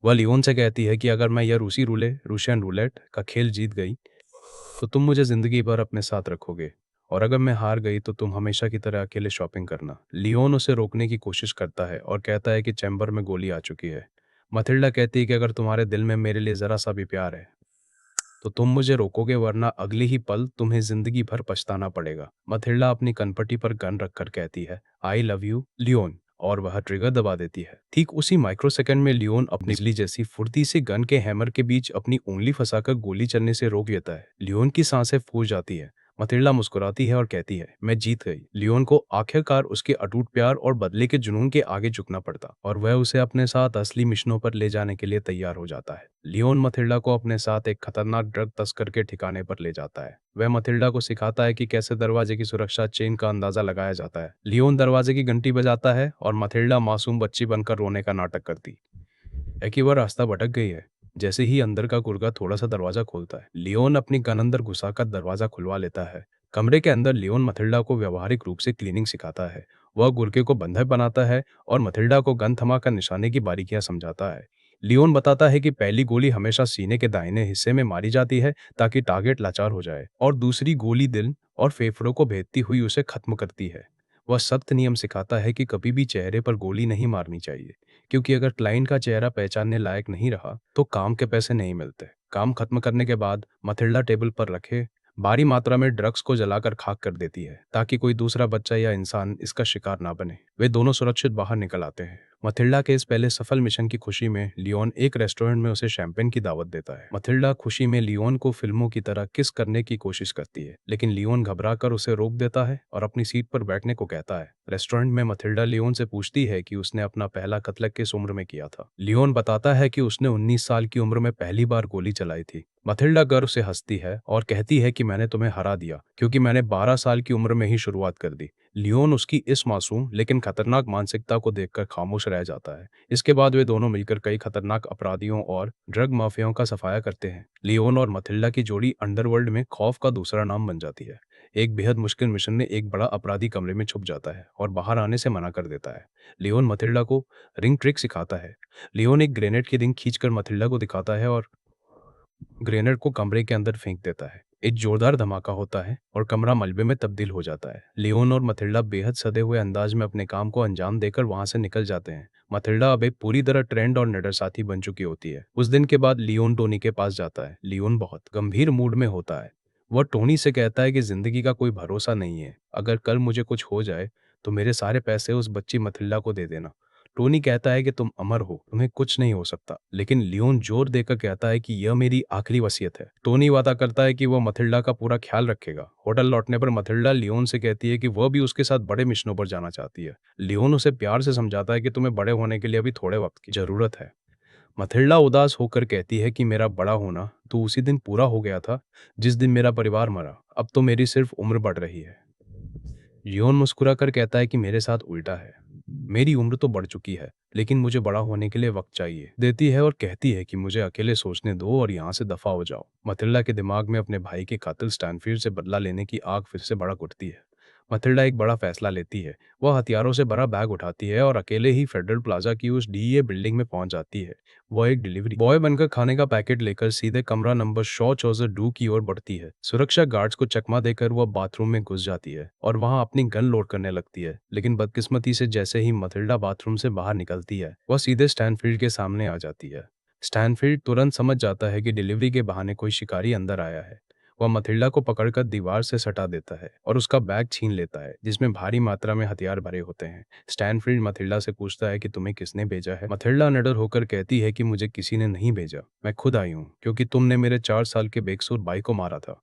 Speaker 1: वह लियोन से कहती है कि अगर मैं यह रूसियन रूलेट का खेल जीत गई तो तुम मुझे जिंदगी भर अपने साथ रखोगे, और अगर मैं हार गई तो तुम हमेशा की तरह अकेले शॉपिंग करना। लियोन उसे रोकने की कोशिश करता है और कहता है कि चैम्बर में गोली आ चुकी है। मथिल्डा कहती है कि अगर तुम्हारे दिल में मेरे लिए जरा सा भी प्यार है तो तुम मुझे रोकोगे, वरना अगले ही पल तुम्हें जिंदगी भर पछताना पड़ेगा। मथिल्डा अपनी कनपटी पर गन रखकर कहती है, आई लव यू लियोन, और वह ट्रिगर दबा देती है। ठीक उसी माइक्रोसेकंड में लियोन अपनी बिजली जैसी फुर्ती से गन के हैमर के बीच अपनी उंगली फंसाकर गोली चलने से रोक लेता है। लियोन की सांसें फूल जाती है। मथिल्डा मुस्कुराती है और कहती है, मैं जीत गई। लियोन को आखिरकार उसके अटूट प्यार और बदले के जुनून के आगे झुकना पड़ता और वह उसे अपने साथ असली मिशनों पर ले जाने के लिए तैयार हो जाता है। लियोन मथिल्डा को अपने साथ एक खतरनाक ड्रग तस्कर के ठिकाने पर ले जाता है। वह मथिल्डा को सिखाता है कि कैसे दरवाजे की सुरक्षा चेन का अंदाजा लगाया जाता है। लियोन दरवाजे की घंटी बजाता है और मथिल्डा मासूम बच्ची बनकर रोने का नाटक करती है कि वह रास्ता भटक गई है। जैसे ही अंदर का गुर्गा थोड़ा सा दरवाजा खोलता है, लियोन अपनी गन अंदर घुसाकर दरवाजा खुलवा लेता है। कमरे के अंदर लियोन मथिल्डा को व्यावहारिक रूप से क्लीनिंग सिखाता है। वह गुर्गे को बंधक बनाता है और मथिल्डा को गन थमाकर निशाने की बारीकियां समझाता है। लियोन बताता है कि पहली गोली हमेशा सीने के दाहिने हिस्से में मारी जाती है ताकि टारगेट लाचार हो जाए, और दूसरी गोली दिल और फेफड़ों को भेदती हुई उसे खत्म करती है। वह सख्त नियम सिखाता है कि कभी भी चेहरे पर गोली नहीं मारनी चाहिए, क्योंकि अगर क्लाइंट का चेहरा पहचानने लायक नहीं रहा तो काम के पैसे नहीं मिलते। काम खत्म करने के बाद मथिल्डा टेबल पर रखे भारी मात्रा में ड्रग्स को जलाकर खाक कर देती है ताकि कोई दूसरा बच्चा या इंसान इसका शिकार ना बने। वे दोनों सुरक्षित बाहर निकल आते हैं। मथिल्डा के इस पहले सफल मिशन की खुशी में लियोन एक रेस्टोरेंट में उसे शैंपेन की दावत देता है। मथिल्डा खुशी में लियोन को फिल्मों की तरह किस करने की कोशिश करती है, लेकिन लियोन घबराकर उसे रोक देता है और अपनी सीट पर बैठने को कहता है। रेस्टोरेंट में मथिल्डा लियोन से पूछती है कि उसने अपना पहला कत्ल किस उम्र में किया था। लियोन बताता है कि उसने 19 साल की उम्र में पहली बार गोली चलाई थी। मथिल्डा गर्व से हंसती है और कहती है कि मैंने तुम्हें हरा दिया क्योंकि मैंने 12 साल की उम्र में ही शुरुआत कर दी। लियोन उसकी इस मासूम लेकिन खतरनाक मानसिकता को देखकर खामोश रह जाता है। इसके बाद वे दोनों मिलकर कई खतरनाक अपराधियों और ड्रग माफियाओं का सफाया करते हैं। लियोन और मथिल्डा की जोड़ी अंडरवर्ल्ड में खौफ का दूसरा नाम बन जाती है। एक बेहद मुश्किल मिशन में एक बड़ा अपराधी कमरे में छुप जाता है और बाहर आने से मना कर देता है। लियोन मथिल्डा को रिंग ट्रिक सिखाता है। लियोन एक ग्रेनेड की रिंग खींचकर मथिल्डा को दिखाता है और ग्रेनेड को कमरे के अंदर फेंक देता है। एक जोरदार धमाका होता है और कमरा मलबे में तब्दील हो जाता है। लियोन और मथिल्डा बेहद सदे हुए अंदाज में अपने काम को अंजाम देकर वहां से निकल जाते हैं। मथिल्डा अब एक पूरी तरह ट्रेंड और निडर साथी बन चुकी होती है। उस दिन के बाद लियोन टोनी के पास जाता है। लियोन बहुत गंभीर मूड में होता है। वह टोनी से कहता है कि जिंदगी का कोई भरोसा नहीं है, अगर कल मुझे कुछ हो जाए तो मेरे सारे पैसे उस बच्ची मथिल्डा को दे देना। टोनी कहता है कि तुम अमर हो, तुम्हें कुछ नहीं हो सकता, लेकिन लियोन जोर देकर कहता है कि यह मेरी आखिरी वसीयत है। टोनी वादा करता है कि वह मथिल्डा का पूरा ख्याल रखेगा। होटल लौटने पर मथिल्डा लियोन से कहती है कि वह भी उसके साथ बड़े मिशनों पर जाना चाहती है। लियोन उसे प्यार से समझाता है कि तुम्हें बड़े होने के लिए अभी थोड़े वक्त की जरूरत है। मथिल्डा उदास होकर कहती है कि मेरा बड़ा होना तो उसी दिन पूरा हो गया था जिस दिन मेरा परिवार मरा, अब तो मेरी सिर्फ उम्र बढ़ रही है। लियोन मुस्कुराकर कहता है कि मेरे साथ उल्टा है, मेरी उम्र तो बढ़ चुकी है लेकिन मुझे बड़ा होने के लिए वक्त चाहिए। देती है और कहती है कि मुझे अकेले सोचने दो और यहाँ से दफा हो जाओ। मथिल्डा के दिमाग में अपने भाई के कातिल स्टैनफील्ड से बदला लेने की आग फिर से भड़क उठती है। मथिल्डा एक बड़ा फैसला लेती है। वह हथियारों से भरा बैग उठाती है और अकेले ही फेडरल प्लाजा की उस डीईए बिल्डिंग में पहुंच जाती है। वह एक डिलीवरी बॉय बनकर खाने का पैकेट लेकर सीधे कमरा नंबर शॉ चौजर डू की ओर बढ़ती है। सुरक्षा गार्ड्स को चकमा देकर वह बाथरूम में घुस जाती है और वहां अपनी गन लोड करने लगती है। लेकिन बदकिस्मती से जैसे ही मथिल्डा बाथरूम से बाहर निकलती है, वह सीधे स्टैनफील्ड के सामने आ जाती है। स्टैनफील्ड तुरंत समझ जाता है कि डिलीवरी के बहाने कोई शिकारी अंदर आया है। वह मथिल्डा को पकड़कर दीवार से सटा देता है और उसका बैग छीन लेता है, जिसमें भारी मात्रा में हथियार भरे होते हैं। स्टैनफील्ड मथिल्डा से पूछता है कि तुम्हें किसने भेजा है। मथिल्डा निडर होकर कहती है कि मुझे किसी ने नहीं भेजा, मैं खुद आई हूँ, क्योंकि तुमने मेरे 4 साल के बेकसूर भाई को मारा था।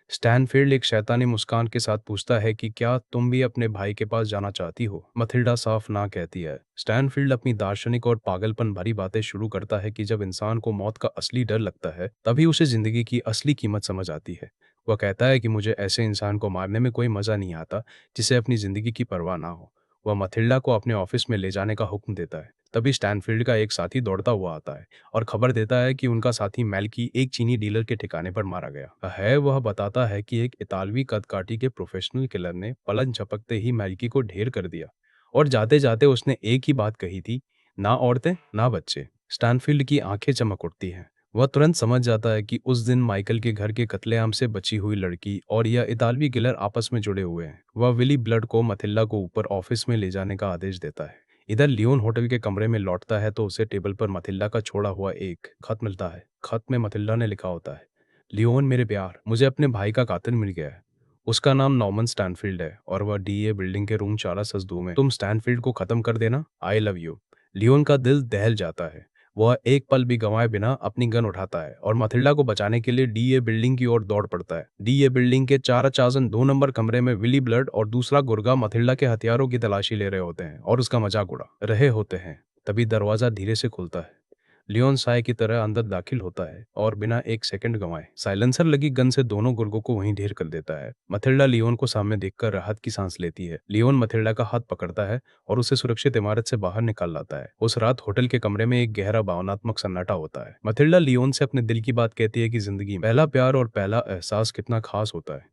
Speaker 1: स्टैनफील्ड एक शैतानी मुस्कान के साथ पूछता है कि क्या तुम भी अपने भाई के पास जाना चाहती हो। मथिल्डा साफ ना कहती है। स्टैनफील्ड अपनी दार्शनिक और पागलपन भरी बातें शुरू करता है कि जब इंसान को मौत का असली डर लगता है, तभी उसे जिंदगी की असली कीमत समझ आती है। वह कहता है कि मुझे ऐसे इंसान को मारने में कोई मजा नहीं आता जिसे अपनी जिंदगी की परवाह ना हो। वह मथिल्डा को अपने ऑफिस में ले जाने का हुक्म देता है। तभी स्टैनफील्ड का एक साथी दौड़ता हुआ आता है और खबर देता है कि उनका साथी मेल्की एक चीनी डीलर के ठिकाने पर मारा गया है। वह बताता है कि एक इतालवी कदकाठी के प्रोफेशनल किलर ने पलक झपकते ही मेल्की को ढेर कर दिया और जाते जाते उसने एक ही बात कही थी, ना औरतें ना बच्चे। स्टैनफील्ड की आंखें चमक उठती हैं। वह तुरंत समझ जाता है कि उस दिन माइकल के घर के कत्लेआम से बची हुई लड़की और यह इतालवी किलर आपस में जुड़े हुए हैं। वह विली ब्लड को मथिल्ला को ऊपर ऑफिस में ले जाने का आदेश देता है। इधर लियोन होटल के कमरे में लौटता है तो उसे टेबल पर मथिल्ला का छोड़ा हुआ एक खत मिलता है। खत में मथिल्ला ने लिखा होता है, लियोन मेरे प्यार, मुझे अपने भाई का कातिल मिल गया है। उसका नाम नॉर्मन स्टैनफील्ड है और वह डीए बिल्डिंग के रूम 4/2 में। तुम स्टैनफील्ड को खत्म कर देना। आई लव यू। लियोन का दिल दहल जाता है। वह एक पल भी गंवाए बिना अपनी गन उठाता है और मथिल्डा को बचाने के लिए डीए बिल्डिंग की ओर दौड़ पड़ता है। डीए बिल्डिंग के 4/2 नंबर कमरे में विली ब्लड और दूसरा गुर्गा मथिल्डा के हथियारों की तलाशी ले रहे होते हैं और उसका मजाक उड़ा रहे होते हैं। तभी दरवाजा धीरे से खुलता है। लियोन साय की तरह अंदर दाखिल होता है और बिना एक सेकंड गंवाए साइलेंसर लगी गन से दोनों गुर्गों को वहीं ढेर कर देता है। मथिल्डा लियोन को सामने देखकर राहत की सांस लेती है। लियोन मथिल्डा का हाथ पकड़ता है और उसे सुरक्षित इमारत से बाहर निकाल लाता है। उस रात होटल के कमरे में एक गहरा भावनात्मक सन्नाटा होता है। मथिल्डा लियोन से अपने दिल की बात कहती है कि जिंदगी में पहला प्यार और पहला एहसास कितना खास होता है।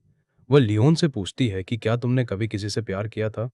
Speaker 1: वह लियोन से पूछती है कि क्या तुमने कभी किसी से प्यार किया था।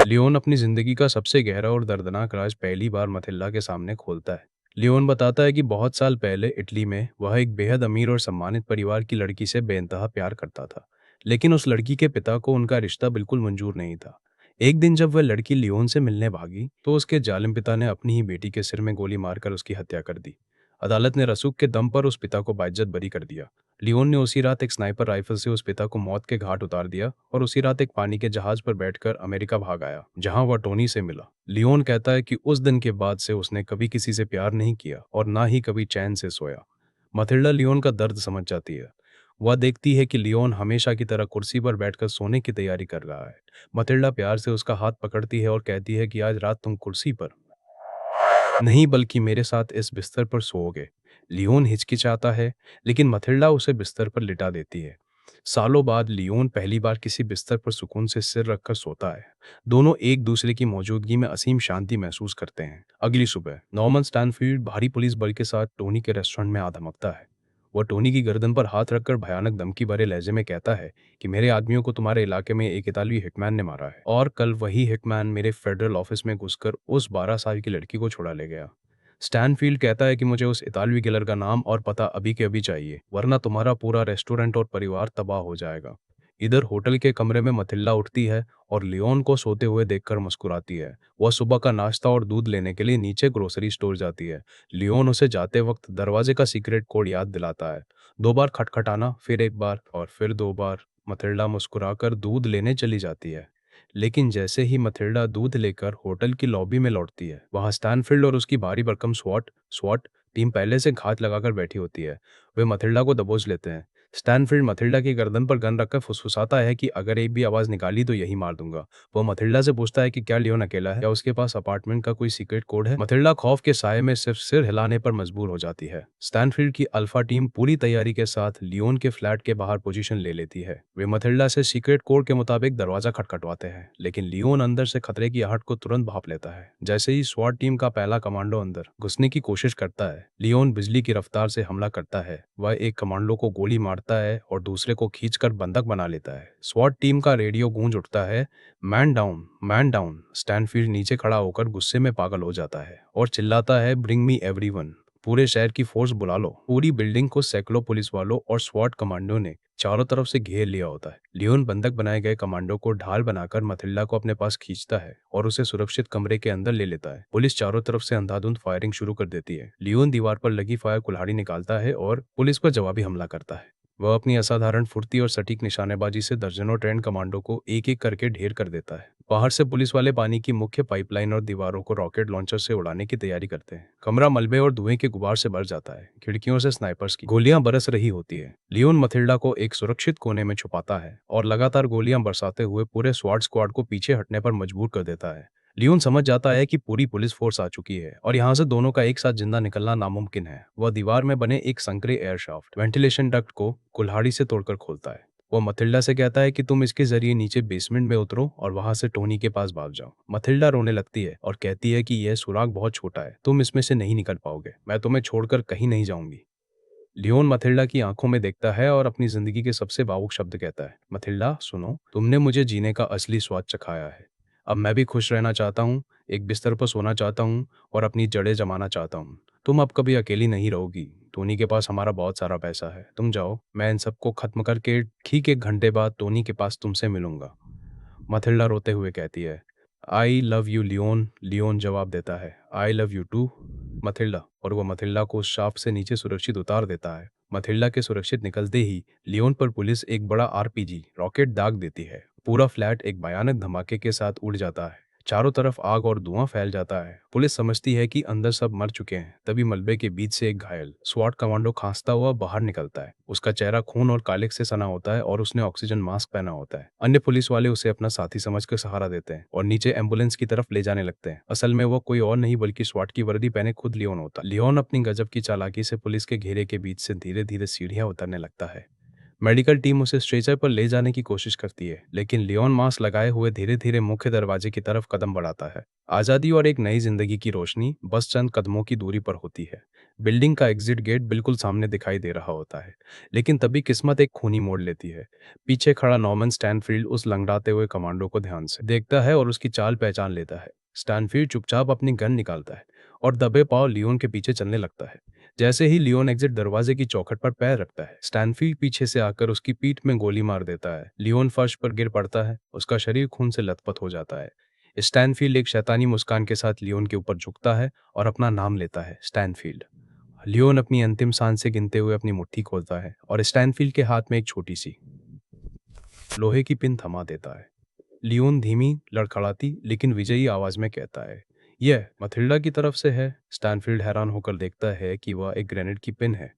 Speaker 1: लियोन अपनी जिंदगी का सबसे गहरा और दर्दनाक राज पहली बार मथिल्डा के सामने खोलता है। लियोन बताता है कि बहुत साल पहले इटली में वह एक बेहद अमीर और सम्मानित परिवार की लड़की से बेइंतहा प्यार करता था, लेकिन उस लड़की के पिता को उनका रिश्ता बिल्कुल मंजूर नहीं था। एक दिन जब वह लड़की लियोन से मिलने भागी तो उसके जालिम पिता ने अपनी ही बेटी के सिर में गोली मारकर उसकी हत्या कर दी। अदालत ने रसूख के दम पर उस पिता को बाइज्जत बरी कर दिया। लियोन ने उसी रात एक स्नाइपर राइफल से उस पिता को मौत के घाट उतार दिया और उसी रात एक पानी के जहाज पर बैठकर अमेरिका भाग आया, जहां वह टोनी से मिला। लियोन कहता है कि उस दिन के बाद से उसने कभी किसी से प्यार नहीं किया और ना ही कभी चैन से सोया। मथिल्डा लियोन का दर्द समझ जाती है। वह देखती है कि लियोन हमेशा की तरह कुर्सी पर बैठकर सोने की तैयारी कर रहा है। मथिल्डा प्यार से उसका हाथ पकड़ती है और कहती है कि आज रात तुम कुर्सी पर नहीं बल्कि मेरे साथ इस बिस्तर पर सोओगे। लियोन हिचकिचाता है, लेकिन मथिल्डा उसे बिस्तर पर लिटा देती है। सालों बाद लियोन पहली बार किसी बिस्तर पर सुकून से सिर रखकर सोता है। दोनों एक दूसरे की मौजूदगी में असीम शांति महसूस करते हैं। अगली सुबह नॉर्मन स्टैनफील्ड भारी पुलिस बल के साथ टोनी के रेस्टोरेंट में आ धमकता है। वह टोनी की गर्दन पर हाथ रखकर भयानक धमकी भरे लहजे में कहता है कि मेरे आदमियों को तुम्हारे इलाके में एक इतालवी हिटमैन ने मारा है और कल वही हिटमैन मेरे फेडरल ऑफिस में घुसकर उस 12 साल की लड़की को छुड़ा ले गया। स्टैनफील्ड कहता है कि मुझे उस इतालवी किलर का नाम और पता अभी के अभी चाहिए, वरना तुम्हारा पूरा रेस्टोरेंट और परिवार तबाह हो जाएगा। इधर होटल के कमरे में मथिल्डा उठती है और लियोन को सोते हुए देखकर मुस्कुराती है। वह सुबह का नाश्ता और दूध लेने के लिए नीचे ग्रोसरी स्टोर जाती है। लियोन उसे जाते वक्त दरवाजे का सीक्रेट कोड याद दिलाता है। 2 बार खटखटाना, फिर 1 बार और फिर 2 बार। मथिल्डा मुस्कुराकर दूध लेने चली जाती है। लेकिन जैसे ही मथिल्डा दूध लेकर होटल की लॉबी में लौटती है, वहां स्टैनफील्ड और उसकी भारी भरकम स्वाट टीम पहले से घात लगाकर बैठी होती है। वे मथिल्डा को दबोच लेते हैं। स्टैनफील्ड मथिल्डा की गर्दन पर गन रखकर फुसफुसाता है कि अगर एक भी आवाज निकाली तो यही मार दूंगा। वह मथिल्डा से पूछता है कि क्या लियोन अकेला है या उसके पास अपार्टमेंट का कोई सीक्रेट कोड है। मथिल्डा खौफ के साये में सिर्फ सिर हिलाने पर मजबूर हो जाती है। स्टैनफील्ड की अल्फा टीम पूरी तैयारी के साथ लियोन के फ्लैट के बाहर पोजीशन ले लेती है। वे मथिल्डा से सीक्रेट कोड के मुताबिक दरवाजा खटखटवाते हैं, लेकिन लियोन अंदर से खतरे की आहट को तुरंत भांप लेता है। जैसे ही स्वाट टीम का पहला कमांडो अंदर घुसने की कोशिश करता है, लियोन बिजली की रफ्तार से हमला करता है। वह एक कमांडो को गोली मारता मारता है और दूसरे को खींचकर बंधक बना लेता है। स्वॉट टीम का रेडियो गूंज उठता है, man down, man down. Stanfield नीचे खड़ा होकर गुस्से में पागल हो जाता है और चिल्लाता है, ब्रिंग मी एवरीवन, पूरे शहर की फोर्स बुला लो। पूरी बिल्डिंग को सैकड़ों पुलिस वालों और स्वॉट कमांडो ने चारों तरफ से घेर लिया होता है। लियोन बंधक बनाए गए कमांडो को ढाल बनाकर मथिल्डा को अपने पास खींचता है और उसे सुरक्षित कमरे के अंदर ले लेता है। पुलिस चारों तरफ से अंधाधुंध फायरिंग शुरू कर देती है। लियोन दीवार पर लगी फायर कुल्हाड़ी निकालता है और पुलिस पर जवाबी हमला करता है। वह अपनी असाधारण फुर्ती और सटीक निशानेबाजी से दर्जनों ट्रेंड कमांडो को एक एक करके ढेर कर देता है। बाहर से पुलिस वाले पानी की मुख्य पाइपलाइन और दीवारों को रॉकेट लॉन्चर से उड़ाने की तैयारी करते हैं। कमरा मलबे और धुएं के गुबार से भर जाता है। खिड़कियों से स्नाइपर्स की गोलियां बरस रही होती है। लियोन मथिल्डा को एक सुरक्षित कोने में छुपाता है और लगातार गोलियां बरसाते हुए पूरे स्वाट स्क्वाड को पीछे हटने पर मजबूर कर देता है। लियोन समझ जाता है कि पूरी पुलिस फोर्स आ चुकी है और यहाँ से दोनों का एक साथ जिंदा निकलना नामुमकिन है। वह दीवार में बने एक संकरे एयर शाफ्ट वेंटिलेशन डक्ट को कुल्हाड़ी से तोड़कर खोलता है। वो मथिल्डा से कहता है कि तुम इसके जरिए नीचे बेसमेंट में उतरो और वहां से टोनी के पास भाग जाओ। मथिल्डा रोने लगती है और कहती है कि यह सुराग बहुत छोटा है, तुम इसमें से नहीं निकल पाओगे, मैं तुम्हें छोड़कर कहीं नहीं जाऊंगी। लियोन मथिल्डा की आंखों में देखता है और अपनी जिंदगी के सबसे भावुक शब्द कहता है, मथिल्डा सुनो, तुमने मुझे जीने का असली स्वाद चखाया है। अब मैं भी खुश रहना चाहता हूँ, एक बिस्तर पर सोना चाहता हूँ और अपनी जड़ें जमाना चाहता हूँ। तुम अब कभी अकेली नहीं रहोगी। टोनी के पास हमारा बहुत सारा पैसा है, तुम जाओ, मैं इन सबको खत्म करके ठीक 1 घंटे बाद टोनी के पास तुमसे मिलूंगा। मथिल्डा रोते हुए कहती है, I love you Leon. Leon जवाब देता है, I love you too Mathilda, और वह मथिल्डा को उस शाफ्ट से नीचे सुरक्षित उतार देता है। मथिल्डा के सुरक्षित निकलते ही लियोन पर पुलिस एक बड़ा आरपीजी रॉकेट दाग देती है। पूरा फ्लैट एक भयानक धमाके के साथ उड़ जाता है। चारों तरफ आग और धुआं फैल जाता है। पुलिस समझती है कि अंदर सब मर चुके हैं। तभी मलबे के बीच से एक घायल स्वाट कमांडो खांसता हुआ बाहर निकलता है। उसका चेहरा खून और कालिख से सना होता है और उसने ऑक्सीजन मास्क पहना होता है। अन्य पुलिस वाले उसे अपना साथी समझकर सहारा देते हैं और नीचे एम्बुलेंस की तरफ ले जाने लगते हैं। असल में वो कोई और नहीं बल्कि स्वाट की वर्दी पहने खुद लियोन होता है। लियोन अपनी गजब की चालाकी से पुलिस के घेरे के बीच से धीरे धीरे सीढ़ियां उतरने लगता है। मेडिकल टीम उसे स्ट्रेचर पर ले जाने की कोशिश करती है, लेकिन लियोन मास्क लगाए हुए धीरे धीरे मुख्य दरवाजे की तरफ कदम बढ़ाता है। आज़ादी और एक नई जिंदगी की रोशनी बस चंद कदमों की दूरी पर होती है। बिल्डिंग का एग्जिट गेट बिल्कुल सामने दिखाई दे रहा होता है, लेकिन तभी किस्मत एक खूनी मोड़ लेती है। पीछे खड़ा नॉर्मन स्टैनफील्ड उस लंगड़ाते हुए कमांडो को ध्यान से देखता है और उसकी चाल पहचान लेता है। स्टैनफील्ड चुपचाप अपनी गन निकालता है और दबे पांव लियोन के पीछे चलने लगता है। जैसे ही लियोन एग्जिट दरवाजे की चौखट पर पैर रखता है, स्टैनफील्ड पीछे से आकर उसकी पीठ में गोली मार देता है। लियोन फर्श पर गिर पड़ता है, उसका शरीर खून से लथपथ हो जाता है। स्टैनफील्ड एक शैतानी मुस्कान के साथ लियोन के ऊपर झुकता है और अपना नाम लेता है, स्टैनफील्ड। लियोन अपनी अंतिम सांसें गिनते हुए अपनी मुट्ठी खोलता है और स्टैनफील्ड के हाथ में एक छोटी सी लोहे की पिन थमा देता है। लियोन धीमी, लड़खड़ाती लेकिन विजयी आवाज में कहता है, यह मथिल्डा की तरफ से है। स्टैनफील्ड हैरान होकर देखता है कि वह एक ग्रेनेड की पिन है।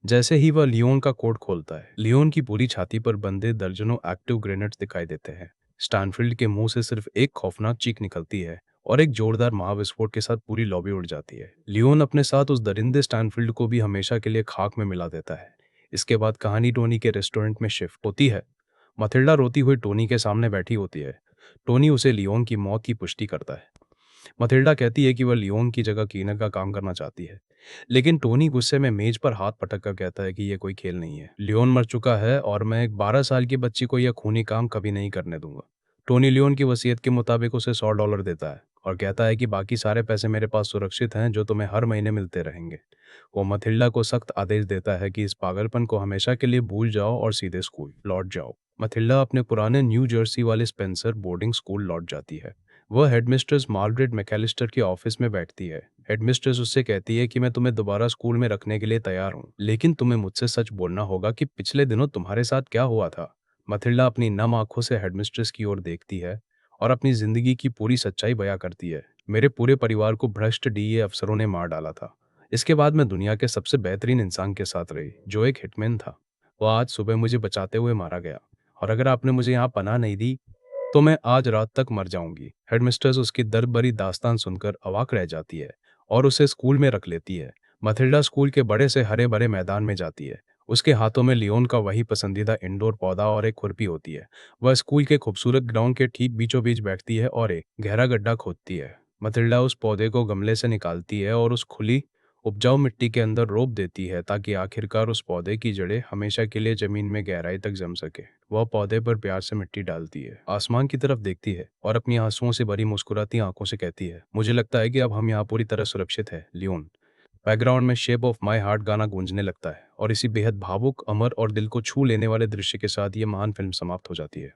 Speaker 1: जैसे ही वह लियोन का कोट खोलता है, लियोन की पूरी छाती पर बंधे दर्जनों एक्टिव ग्रेनेड्स दिखाई देते हैं। स्टैनफील्ड के मुंह से सिर्फ एक खौफनाक चीख निकलती है और एक जोरदार महाविस्फोट के साथ पूरी लॉबी उड़ जाती है। लियोन अपने साथ उस दरिंदे स्टैनफील्ड को भी हमेशा के लिए खाक में मिला देता है। इसके बाद कहानी टोनी के रेस्टोरेंट में शिफ्ट होती है। मथिल्डा रोती हुई टोनी के सामने बैठी होती है। टोनी उसे लियोन की मौत की पुष्टि करता है। मथिल्डा कहती है कि वह लियोन की जगह क्लीनर का काम करना चाहती है, लेकिन टोनी गुस्से में मेज पर हाथ पटक कर कहता है कि यह कोई खेल नहीं है। लियोन मर चुका है और मैं एक 12 साल की बच्ची को यह खूनी काम कभी नहीं करने दूंगा। टोनी लियोन की वसीयत के मुताबिक उसे $100 देता है और कहता है कि बाकी सारे पैसे मेरे पास सुरक्षित हैं, जो तुम्हें हर महीने मिलते रहेंगे। वो मथिल्डा को सख्त आदेश देता है कि इस पागलपन को हमेशा के लिए भूल जाओ और सीधे स्कूल लौट जाओ। मथिल्डा अपने पुराने न्यू जर्सी वाले स्पेंसर बोर्डिंग स्कूल लौट जाती है। वह हेडमिस्ट्रेस मार्गरेट मैकेलिस्टर के ऑफिस में बैठती है। हेडमिस्ट्रेस उससे कहती है कि मैं तुम्हें दोबारा स्कूल में रखने के लिए तैयार हूँ, लेकिन तुम्हें मुझसे सच बोलना होगा कि पिछले दिनों तुम्हारे साथ क्या हुआ था। मथिल्डा अपनी नम आंखों से हेडमिस्ट्रेस की ओर देखती है और अपनी जिंदगी की पूरी सच्चाई बयां करती है। मेरे पूरे परिवार को भ्रष्ट डीए अफसरों ने मार डाला था। इसके बाद मैं दुनिया के सबसे बेहतरीन इंसान के साथ रही, जो एक हिटमैन था। वह आज सुबह मुझे बचाते हुए मारा गया, और अगर आपने मुझे यहाँ पनाह नहीं दी तो मैं आज रात तक मर जाऊंगी। हेडमिस्ट्रेस उसकी दर्द भरी दास्तान सुनकर अवाक रह जाती है और उसे स्कूल में रख लेती है। मथिल्डा स्कूल के बड़े से हरे भरे मैदान में जाती है। उसके हाथों में लियोन का वही पसंदीदा इंडोर पौधा और एक खुरपी होती है। वह स्कूल के खूबसूरत ग्राउंड के ठीक बीचों बीच बैठती है और एक गहरा गड्ढा खोदती है। मथिल्डा उस पौधे को गमले से निकालती है और उस खुली उपजाऊ मिट्टी के अंदर रोप देती है ताकि आखिरकार उस पौधे की जड़ें हमेशा के लिए जमीन में गहराई तक जम सके। वह पौधे पर प्यार से मिट्टी डालती है, आसमान की तरफ देखती है और अपनी आंसुओं से भरी मुस्कुराती आंखों से कहती है, मुझे लगता है कि अब हम यहाँ पूरी तरह सुरक्षित है, लियोन। बैकग्राउंड में शेप ऑफ माई हार्ट गाना गूंजने लगता है और इसी बेहद भावुक, अमर और दिल को छू लेने वाले दृश्य के साथ ये महान फिल्म समाप्त हो जाती है।